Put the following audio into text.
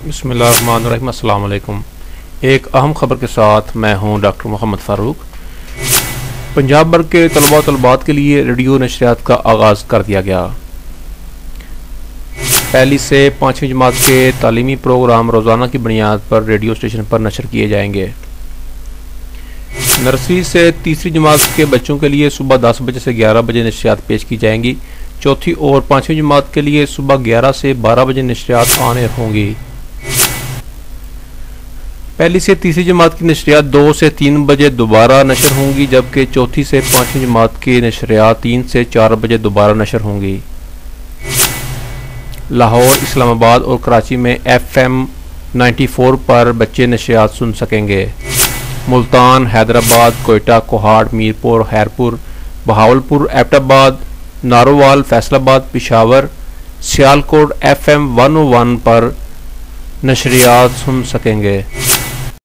बिस्मिल्लाहिर्रहमानिर्रहीम। अस्सलाम वालेकुम। एक अहम ख़बर के साथ मैं हूं डॉक्टर मोहम्मद फ़ारूक। पंजाब भर के तलबा तलबात के लिए रेडियो नशरियात का आगाज़ कर दिया गया। पहली से 5वीं जमात के तालीमी प्रोग्राम रोज़ाना की बुनियाद पर रेडियो स्टेशन पर नशर किए जाएंगे। नर्सरी से तीसरी जमात के बच्चों के लिए सुबह 10 बजे से 11 बजे नशरियात पेश की जाएंगी। चौथी और 5वीं जमात के लिए सुबह 11 से 12 बजे नशरियात ऑन एयर होंगी। पहली से तीसरी जमात की नशरियात 2 से 3 बजे दोबारा नशर होंगी, जबकि चौथी से 5वीं जमात की नशरियात 3 से 4 बजे दोबारा नशर होंगी। लाहौर, इस्लामाबाद और कराची में FM 94 पर बच्चे नशरियात सुन सकेंगे। मुल्तान, हैदराबाद, कोयटा, कोहाड़, मीरपुर, खैरपुर, बहावलपुर, एबटाबाद, नारोवाल, फैसलाबाद, पेशावर, सियालकोट FM 101 पर नशरियात सुन सकेंगे।